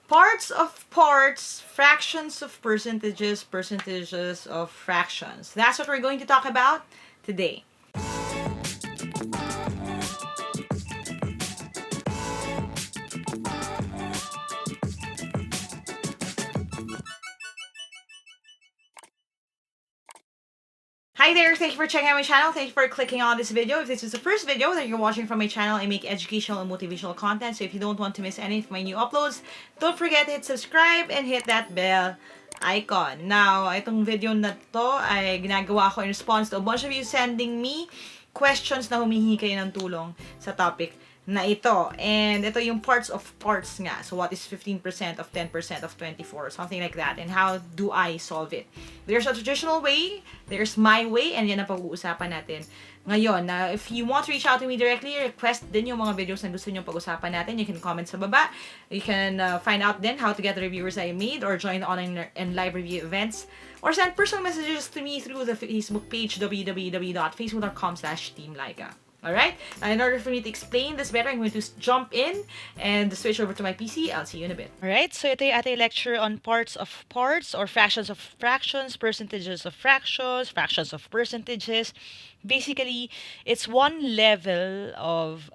Parts of parts, fractions of percentages, percentages of fractions. That's what we're going to talk about today. Hi there, thank you for checking out my channel. Thank you for clicking on this video. If this is the first video that you're watching from my channel, I make educational and motivational content. So if you don't want to miss any of my new uploads, don't forget to hit subscribe and hit that bell icon. Now, itong video na to ay ginagawa ko in response to a bunch of you sending me questions na humihingi kayo ng tulong sa topic na ito. And ito yung parts of parts nga. So what is 15% of 10% of 24? Something like that. And how do I solve it? There's a traditional way, there's my way, and yan ang pag-uusapan natin ngayon. Now, if you want to reach out to me directly, request din yung mga videos na gusto nyo pag-usapan natin. You can comment sa baba. You can find out then how to get the reviewers I made or join the online and live review events. Or send personal messages to me through the Facebook page www.facebook.com/Team Lyqa. Alright? Now, in order for me to explain this better, I'm going to jump in and switch over to my PC. I'll see you in a bit. Alright, so ito yung ating lecture on parts of parts or fractions of fractions, percentages of fractions, fractions of percentages. Basically, it's one level of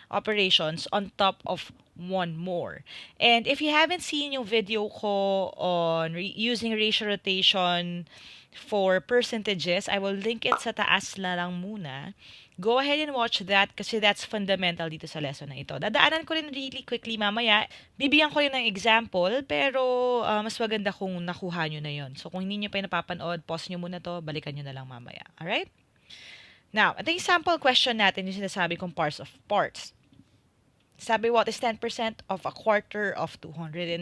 operations on top of one more. And if you haven't seen yung video ko on using ratio rotation for percentages, I will link it sa taas na lang muna. Go ahead and watch that kasi that's fundamental dito sa lesson na ito. Dadaanan ko rin really quickly mamaya. Bibigyan ko rin ng example, pero mas maganda kung nakuha nyo na yon. So, kung hindi nyo pa napapanood, pause nyo muna to, balikan nyo na lang mamaya. Alright? Now, ito yung sample question natin, yung sinasabi kong parts of parts. Sabi, what is 10% of a quarter of 280?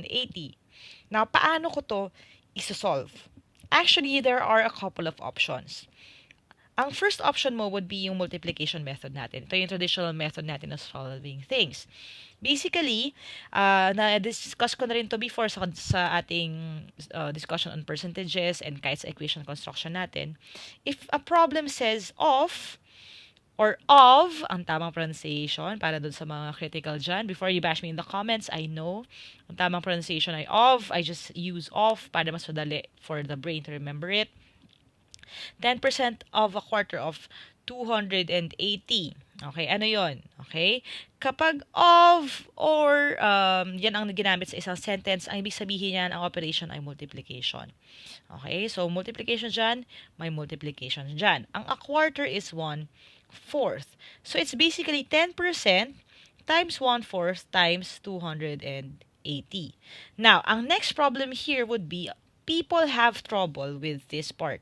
Now, paano ko to isosolve? Actually, there are a couple of options. Ang first option mo would be yung multiplication method natin. Ito yung traditional method natin of solving things. Basically, na-discuss ko na rin to before sa ating discussion on percentages and kahit sa equation construction natin. If a problem says of, or of, ang tamang pronunciation, para dun sa mga critical dyan. Before you bash me in the comments, I know, ang tamang pronunciation ay of. I just use of para mas madali for the brain to remember it. 10% of a quarter of 280. Okay, ano yon? Okay? Kapag of or yan ang ginamit sa isang sentence, ang ibig sabihin yan, ang operation ay multiplication. Okay, so multiplication dyan, may multiplication dyan. Ang a quarter is 1/4. So it's basically 10% times 1/4 times 280. Now, ang next problem here would be, people have trouble with this part.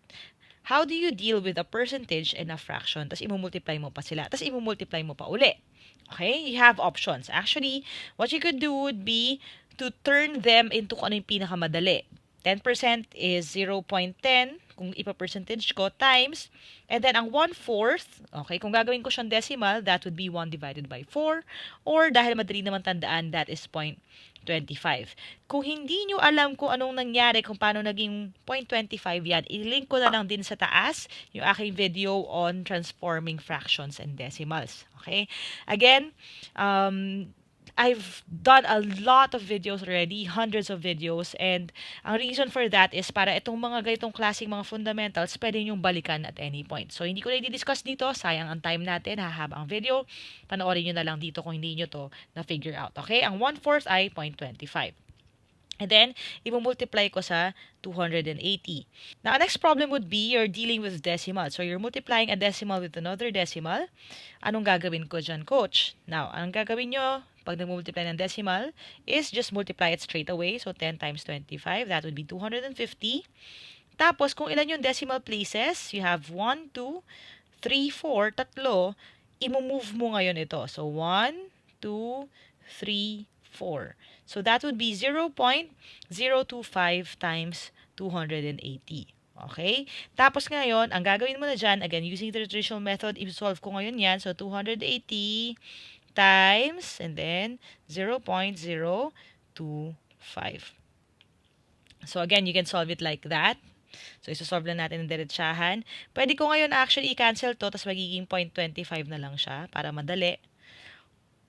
How do you deal with a percentage and a fraction? Tapos i-multiply mo pa sila. Tapos i-multiply mo pa uli. Okay? You have options. Actually, what you could do would be to turn them into kung ano yung pinakamadali. 10% is 0.10 kung ipa-percentage ko times, and then ang 1/4, okay, kung gagawin ko siyang decimal, that would be 1 divided by 4, or dahil madali naman tandaan, that is 0.25. Kung hindi nyo alam kung anong nangyari, kung paano naging 0.25 yan, ilink ko na lang din sa taas yung aking video on transforming fractions and decimals. Okay? Again, I've done a lot of videos already, hundreds of videos, and ang reason for that is para itong mga ganitong klaseng mga fundamentals, pwede nyong balikan at any point. So, hindi ko na i-discuss dito, sayang ang time natin, hahaba ang video, panoorin nyo na lang dito kung hindi nyo to na-figure out. Okay? Ang 1/4 ay 0.25. And then, i-multiply ko sa 280. Now, next problem would be you're dealing with decimal. So, you're multiplying a decimal with another decimal. Anong gagawin ko dyan, coach? Now, anong gagawin nyo pag nag-multiply ng decimal is just multiply it straight away. So, 10 times 25, that would be 250. Tapos, kung ilan yung decimal places, you have 1, 2, 3, 4, tatlo, i-move mo ngayon ito. So, 1, 2, 3, 4. So, that would be 0.025 times 280. Okay? Tapos ngayon, ang gagawin mo na dyan, again, using the traditional method, i-solve ko ngayon yan. So, 280 times, and then 0.025. So, again, you can solve it like that. So, isosolve lang natin ng diretsahan. Pwede ko ngayon actually i-cancel to, tapos magiging 0.25 na lang siya para madali.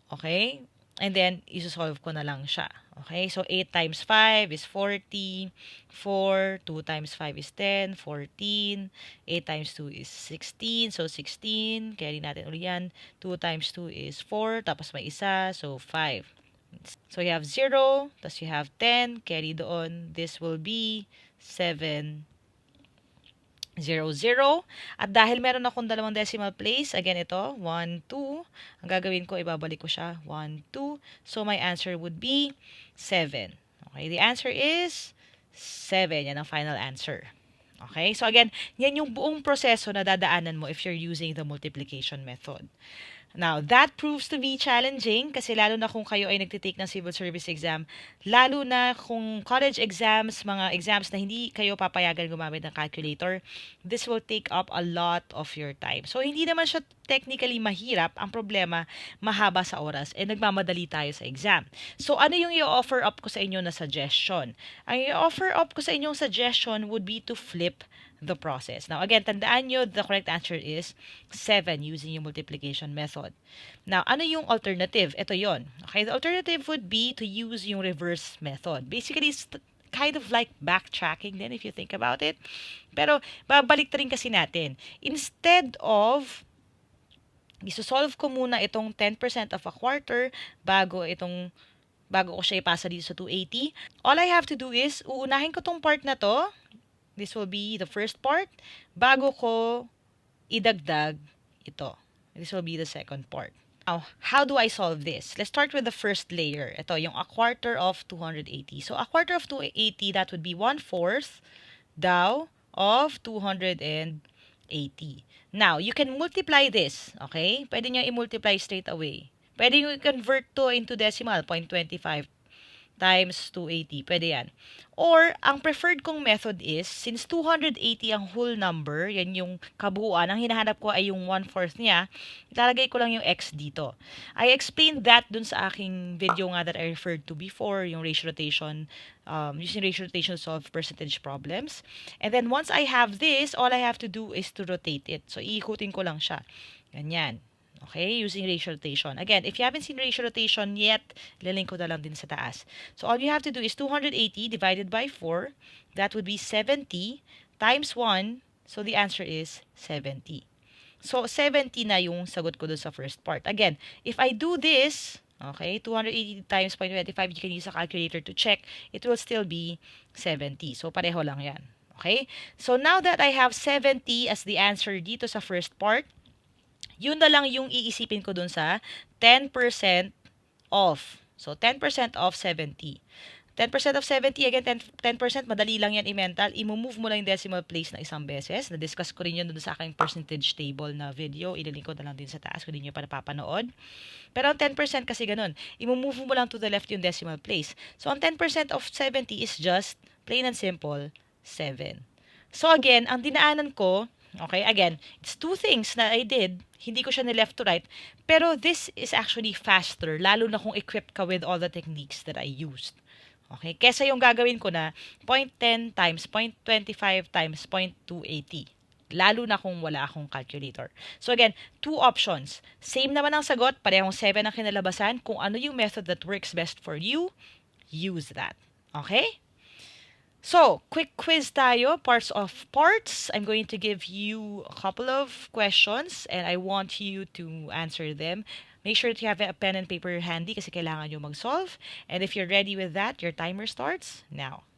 Okay? And then, isosolve ko na lang siya. Okay? So, 8 times 5 is 40. 4, 2 times 5 is 10. 14. 8 times 2 is 16. So, 16. Carry natin ulit yan. 2 times 2 is 4. Tapos may isa. So, 5. So, you have 0. Tapos you have 10. Carry doon. This will be 7, 0, 0. At dahil meron akong dalawang decimal place, again ito, 1, 2. Ang gagawin ko, ibabalik ko siya, 1, 2. So, my answer would be 7. Okay, the answer is 7. Yan ang final answer. Okay, so again, yan yung buong proseso na dadaanan mo if you're using the multiplication method. Now, that proves to be challenging kasi lalo na kung kayo ay nagtitake ng civil service exam, lalo na kung college exams, mga exams na hindi kayo papayagan gumamit ng calculator, this will take up a lot of your time. So, hindi naman siya technically mahirap. Ang problema, mahaba sa oras and nagmamadali tayo sa exam. So, ano yung i-offer up ko sa inyo na suggestion? Ang i-offer up ko sa inyong suggestion would be to flip the process. Now, again, tandaan nyo, the correct answer is 7 using yung multiplication method. Now, ano yung alternative? Ito yon. Okay, the alternative would be to use yung reverse method. Basically, it's kind of like backtracking then if you think about it. Pero, babalik rin kasi natin. Instead of isosolve ko muna itong 10% of a quarter bago ko siya ipasa dito sa 280. All I have to do is, uunahin ko tong part na to. This will be the first part. Bago ko idagdag ito. This will be the second part. Now, how do I solve this? Let's start with the first layer. Ito, yung a quarter of 280. So, a quarter of 280, that would be 1/4 daw of 280. Now, you can multiply this. Okay? Pwede nyo i-multiply straight away. Pwede nyo i-convert to into decimal, 0.25 times 280. Pwede yan. Or, ang preferred kong method is, since 280 ang whole number, yan yung kabuuan, ang hinahanap ko ay yung 1/4 niya, ilalagay ko lang yung x dito. I explained that dun sa aking video nga that I referred to before, yung ratio rotation, using ratio rotation to solve percentage problems. And then, once I have this, all I have to do is to rotate it. So, iikutin ko lang siya. Ganyan. Okay, using ratio rotation. Again, if you haven't seen ratio rotation yet, lilink ko na lang din sa taas. So, all you have to do is 280 divided by 4. That would be 70 times 1. So, the answer is 70. So, 70 na yung sagot ko dun sa first part. Again, if I do this, okay, 280 times 0.25, you can use a calculator to check. It will still be 70. So, pareho lang yan. Okay? So, now that I have 70 as the answer dito sa first part, yun na lang yung iisipin ko dun sa 10% off. So, 10% off 70. 10% of 70, again, 10%, madali lang yan i-mental. I-move mo lang yung decimal place na isang beses. Na-discuss ko rin yun dun sa aking percentage table na video. Ililink ko na lang din sa taas kung hindi nyo pa napapanood. Pero ang 10% kasi ganun. I-move mo lang to the left yung decimal place. So, ang 10% of 70 is just, plain and simple, 7. So, again, ang dinaanan ko, okay, again, it's two things na I did. Hindi ko siya ni-left to right. Pero this is actually faster, lalo na kung equipped ka with all the techniques that I used. Okay, kesa yung gagawin ko na 0.10 times 0.25 times 0.280. Lalo na kung wala akong calculator. So again, two options. Same naman ang sagot, parehong 7 ang kinalabasan. Kung ano yung method that works best for you, use that. Okay? So, quick quiz tayo, parts of parts. I'm going to give you a couple of questions and I want you to answer them. Make sure that you have a pen and paper handy kasi kailangan nyo mag-solve. And if you're ready with that, your timer starts now.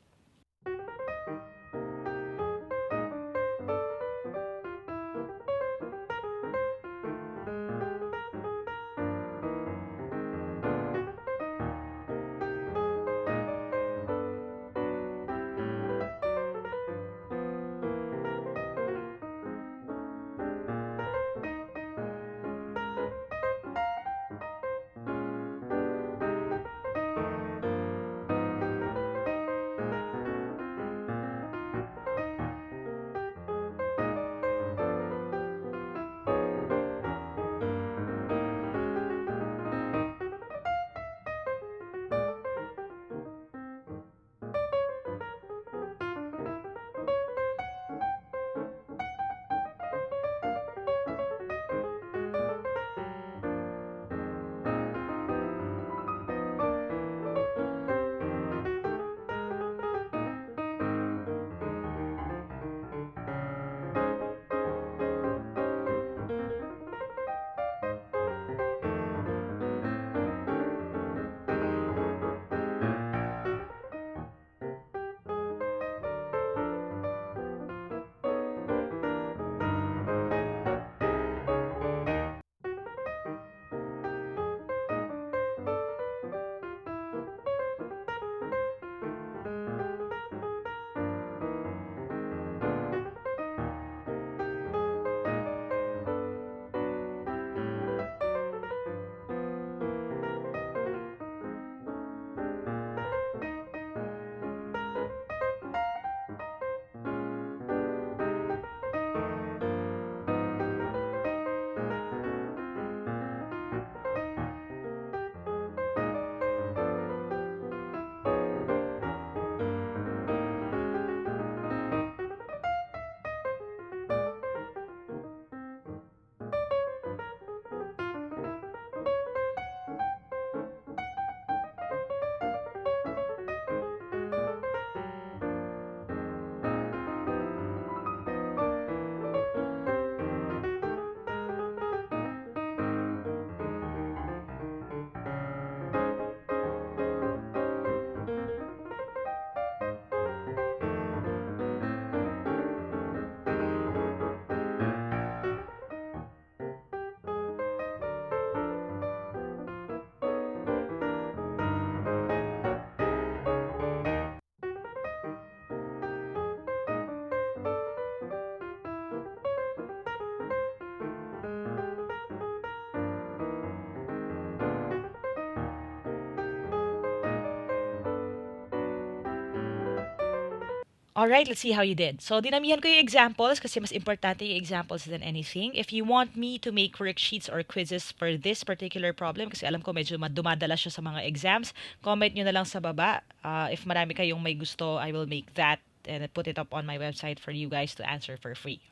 Alright, let's see how you did. So, dinamihan ko yung examples kasi mas importante yung examples than anything. If you want me to make worksheets or quizzes for this particular problem, kasi alam ko medyo dumadala siya sa mga exams, comment nyo na lang sa baba. If marami kayong may gusto, I will make that and put it up on my website for you guys to answer for free.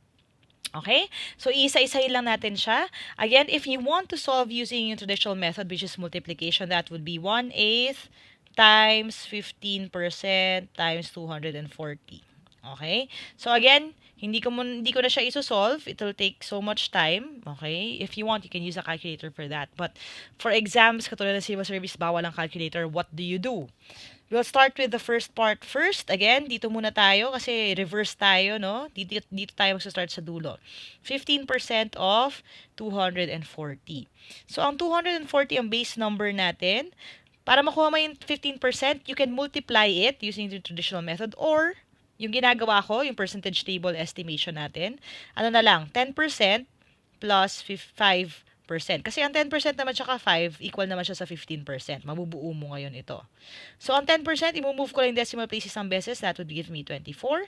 Okay? So, iisa-isahin lang natin siya. Again, if you want to solve using yung traditional method, which is multiplication, that would be 1/8 times 15% times 240. Okay? So, again, hindi ko na siya iso-solve. It will take so much time. Okay? If you want, you can use a calculator for that. But for exams, katulad ng civil service, bawal ang calculator. What do you do? We'll start with the first part first. Again, dito muna tayo kasi reverse tayo, no? Dito tayo magsa-start sa dulo. 15% of 240. So, ang 240 ang base number natin. Para makuha mo yung 15%, you can multiply it using the traditional method or yung ginagawa ko, yung percentage table estimation natin, ano na lang, 10% plus 5%. Kasi ang 10% naman tsaka 5, equal naman siya sa 15%. Mabubuo mo ngayon ito. So, ang 10%, i-move ko lang yung decimal places ng beses. That would give me 24.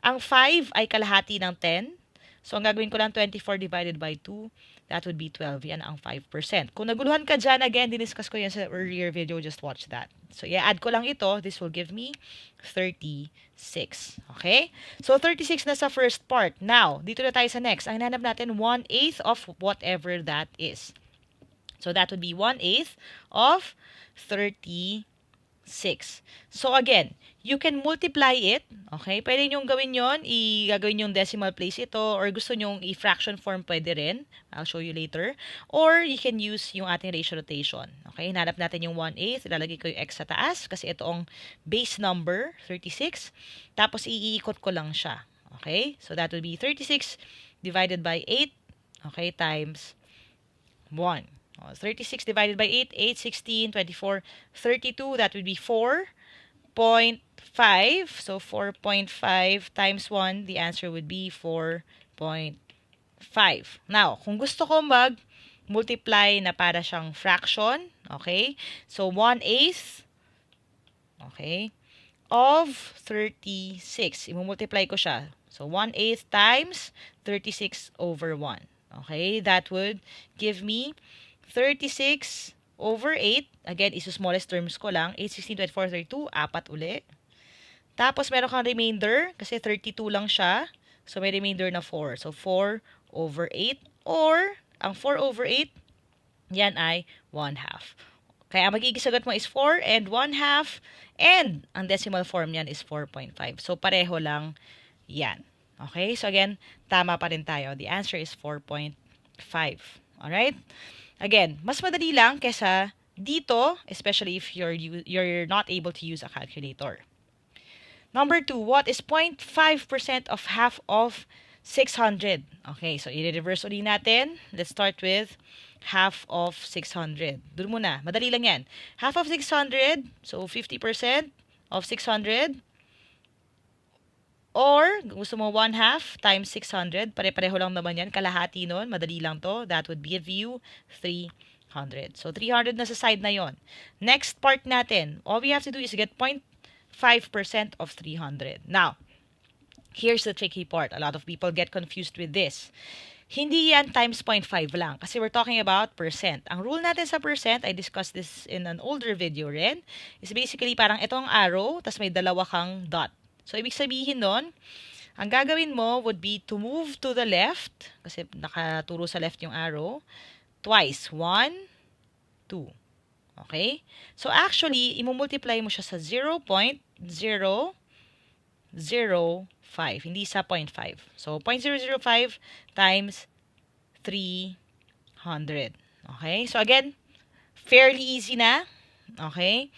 Ang 5 ay kalahati ng 10. So, ang gagawin ko lang 24 divided by 2. That would be 12. Yan ang 5%. Kung naguluhan ka dyan, again, diniscuss ko yan sa earlier video. Just watch that. So, i-add ko lang ito. This will give me 36. Okay? So, 36 na sa first part. Now, dito na tayo sa next. Ang hinanap natin, 1/8 of whatever that is. So, that would be 1/8 of 36. So, again, you can multiply it. Okay? Pwede nyong gawin yon, gagawin yung decimal place ito, or gusto nyong i-fraction form, pwede rin. I'll show you later. Or you can use yung ating ratio notation. Okay? Hinanap natin yung 1/8. Ilalagay ko yung x sa taas kasi ito ang base number, 36. Tapos, iikot ko lang siya. Okay? So, that would be 36 divided by 8. Okay? Times 1. 36 divided by 8, 8, 16, 24, 32. That would be 4.5. So, 4.5 times 1, the answer would be 4.5. Now, kung gusto ko mag-multiply na para siyang fraction, okay? So, 1/8, okay, of 36. I-multiply ko siya. So, 1/8 times 36 over 1. Okay? That would give me 36 over 8. Again, iso-smallest terms ko lang. 8, 16, 24, 32. Apat uli. Tapos, meron kang remainder. Kasi 32 lang siya. So, may remainder na 4. So, 4 over 8. Or, ang 4 over 8, yan ay 1/2. Kaya, ang magiging sagot mo is 4 and 1/2. And, ang decimal form yan is 4.5. So, pareho lang yan. Okay? So, again, tama pa rin tayo. The answer is 4.5. Alright? Again, mas madali lang kesa dito, especially if you're not able to use a calculator. Number 2, what is 0.5% of half of 600? Okay, so i-reverse ulit natin. Let's start with half of 600. Doon muna, madali lang yan. Half of 600, so 50% of 600. Or, gusto mo 1/2 times 600. Pare-pareho lang naman yan. Kalahati nun. Madali lang to. That would give you 300. So, 300 na sa side na yon. Next part natin. All we have to do is get 0.5% of 300. Now, here's the tricky part. A lot of people get confused with this. Hindi yan times 0.5 lang. Kasi we're talking about percent. Ang rule natin sa percent, I discussed this in an older video rin, is basically parang itong arrow, tas may dalawa kang dot. So, ibig sabihin nun, ang gagawin mo would be to move to the left, kasi nakaturo sa left yung arrow, twice. 1, 2. Okay? So, actually, imumultiply mo siya sa 0.005. Hindi sa 0.5. So, 0.005 times 300. Okay? So, again, fairly easy na. Okay?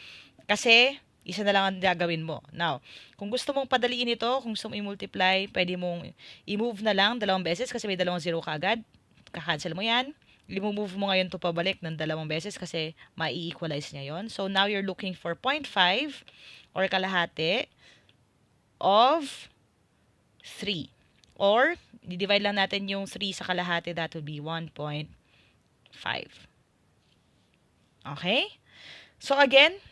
Kasi, isa na lang ang gagawin mo. Now, kung gusto mong padaliin ito, kung gusto mong i-multiply, pwede mong i-move na lang 2 beses kasi may 2 zero ka agad. Kakancel mo yan. I-move mo ngayon to pabalik ng 2 beses kasi mai-equalize niya yon. So, now you're looking for 0.5 or kalahati of 3. Or, di-divide lang natin yung 3 sa kalahati. That would be 1.5. Okay? So, again,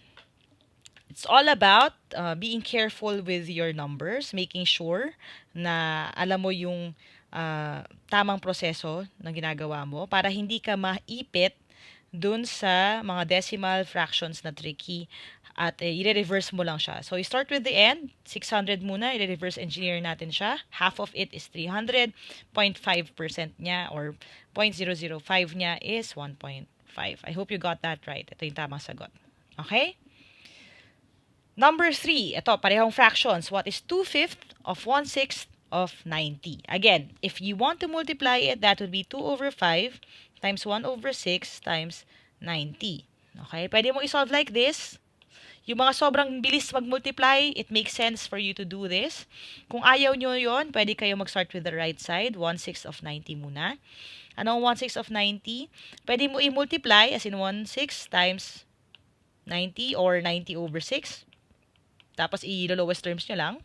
It's all about being careful with your numbers, making sure na alam mo yung tamang proseso ng ginagawa mo para hindi ka maipit dun sa mga decimal fractions na tricky at i-reverse mo lang siya. So, you start with the end, 600 muna, i-reverse engineer natin siya. Half of it is 300, 0.5% niya or 0.005 niya is 1.5. I hope you got that right. Ito yung tamang sagot. Okay? Number 3, ito, parehong fractions. What is 2/5 of 1/6 of 90? Again, if you want to multiply it, that would be 2 over 5 times 1 over 6 times 90. Okay? Pwede mo isolve like this. Yung mga sobrang bilis mag-multiply, it makes sense for you to do this. Kung ayaw nyo yon, pwede kayo mag-start with the right side. 1/6 of 90 muna. Ano ang 1/6 of 90? Pwede mo i-multiply as in 1/6 times 90 or 90 over 6. Tapos, i-lowest terms nyo lang.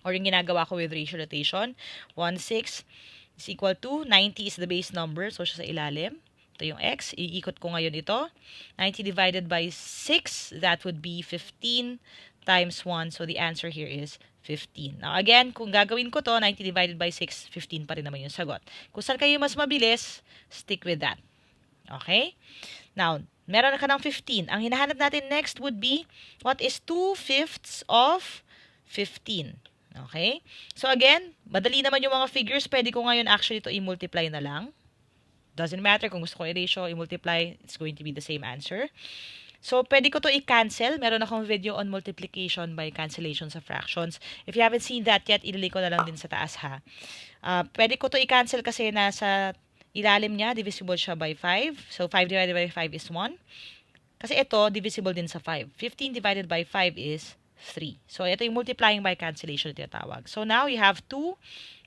Or yung ginagawa ko with ratio notation. 1/6 is equal to 90 is the base number. So, siya sa ilalim. Ito yung x. Iikot ko ngayon ito. 90 divided by 6, that would be 15 times 1. So, the answer here is 15. Now, again, kung gagawin ko to, 90 divided by 6, 15 pa rin naman yung sagot. Kung saan kayo mas mabilis, stick with that. Okay? Now, meron ka ng 15. Ang hinahanap natin next would be, what is 2/5 of 15? Okay? So again, madali naman yung mga figures. Pwede ko ngayon actually to i-multiply na lang. Doesn't matter kung gusto ko i-ratio, i-multiply, it's going to be the same answer. So, pwede ko to i-cancel. Meron akong video on multiplication by cancellation sa fractions. If you haven't seen that yet, ililink ko na lang din sa taas ha. Pwede ko to i-cancel kasi nasa ilalim niya, divisible siya by 5. So, 5 divided by 5 is 1. Kasi ito, divisible din sa 5. 15 divided by 5 is 3. So, ito yung multiplying by cancellation na tinatawag. So, now you have 2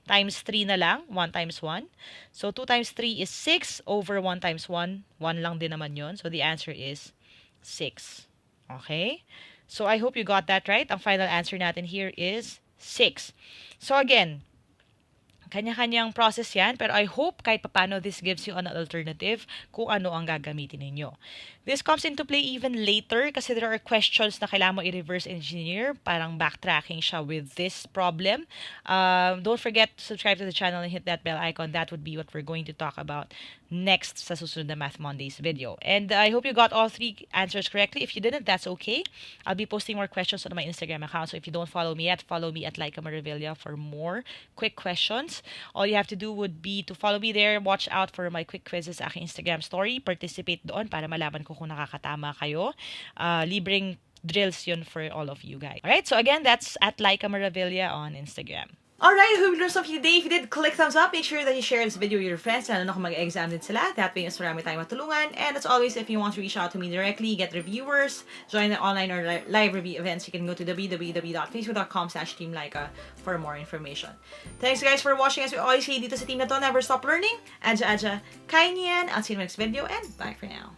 times 3 na lang. 1 times 1. So, 2 times 3 is 6 over 1 times 1. 1 lang din naman yon. So, the answer is 6. Okay? So, I hope you got that right. Ang final answer natin here is 6. So, again, kanya-kanyang process yan, pero I hope kahit papano this gives you an alternative kung ano ang gagamitin ninyo. This comes into play even later kasi there are questions na kailangan mo i-reverse engineer, parang backtracking siya with this problem. Don't forget to subscribe to the channel and hit that bell icon. That would be what we're going to talk about next sa susunod na Math Mondays video. And I hope you got all 3 answers correctly. If you didn't, that's okay. I'll be posting more questions on my Instagram account. So if you don't follow me yet, follow me at Lyqa Maravilla for more quick questions. All you have to do would be to follow me there. Watch out for my quick quizzes sa aking Instagram story. Participate doon para malaman ko kung nakakatama kayo. Libreng drills yun for all of you guys. Alright, so again, that's at Lyqa Maravilla on Instagram. Alright, I hope you learned something today. If you did, click thumbs up. Make sure that you share this video with your friends. Lalo na kung mag-exam din sila. That way, mas marami tayong matulungan. And as always, if you want to reach out to me directly, get reviewers, join the online or live review events, you can go to www.facebook.com/Team Lyqa for more information. Thanks guys for watching. As we always say dito sa team na to, never stop learning. Adja, kain yan. I'll see you in the next video and bye for now.